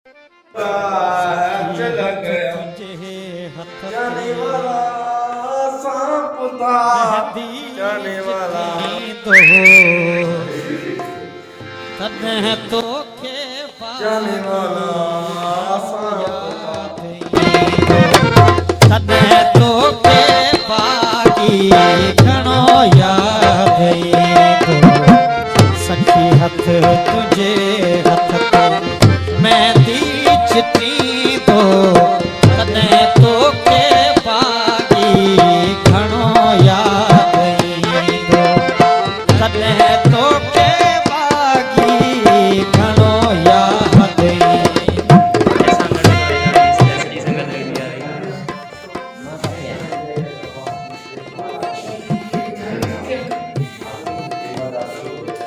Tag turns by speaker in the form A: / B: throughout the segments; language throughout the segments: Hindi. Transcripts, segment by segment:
A: चला गया जाने वाला सांप था जाने वाला
B: तो के
A: जाने वाला सांप
B: तने तो के बाकी घणो याद तो सखी हथ तुझे हथ तो मैं चिट्ठी तो तने तो के बाकी घणो याद तो तने तो के बाकी घणो याद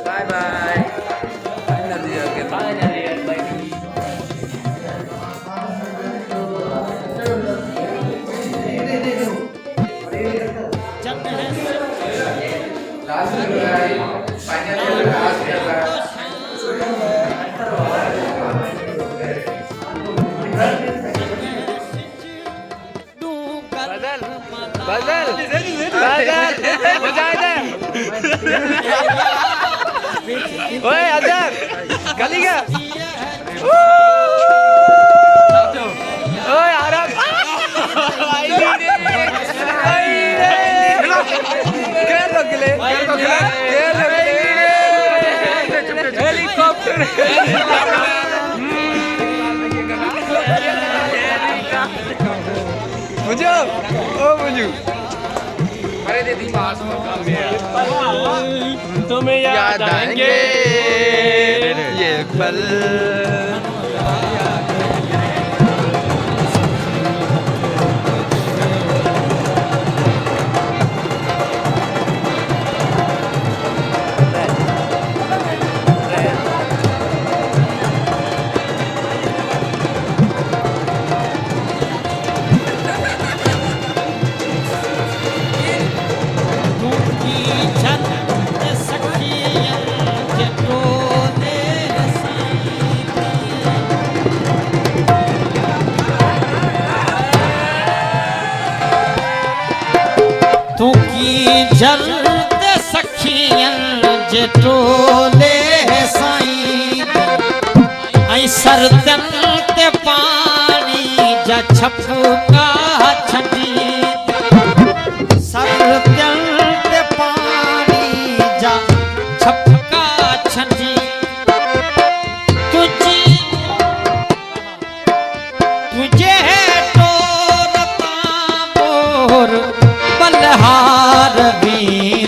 A: बाय बाय
C: ओए अजर गली गया ओए आराम हेलीकॉप्टर मुझे ओ मुझे अरे दीदी पास तुम्हें याद आएंगे ये पल
B: जल्द सखियन जटोले साईं ऐं सरदन ते पानी जा छपका छंडी सरदन ते पानी जा छपका छंडी तुझे टोर मोर बलहार भी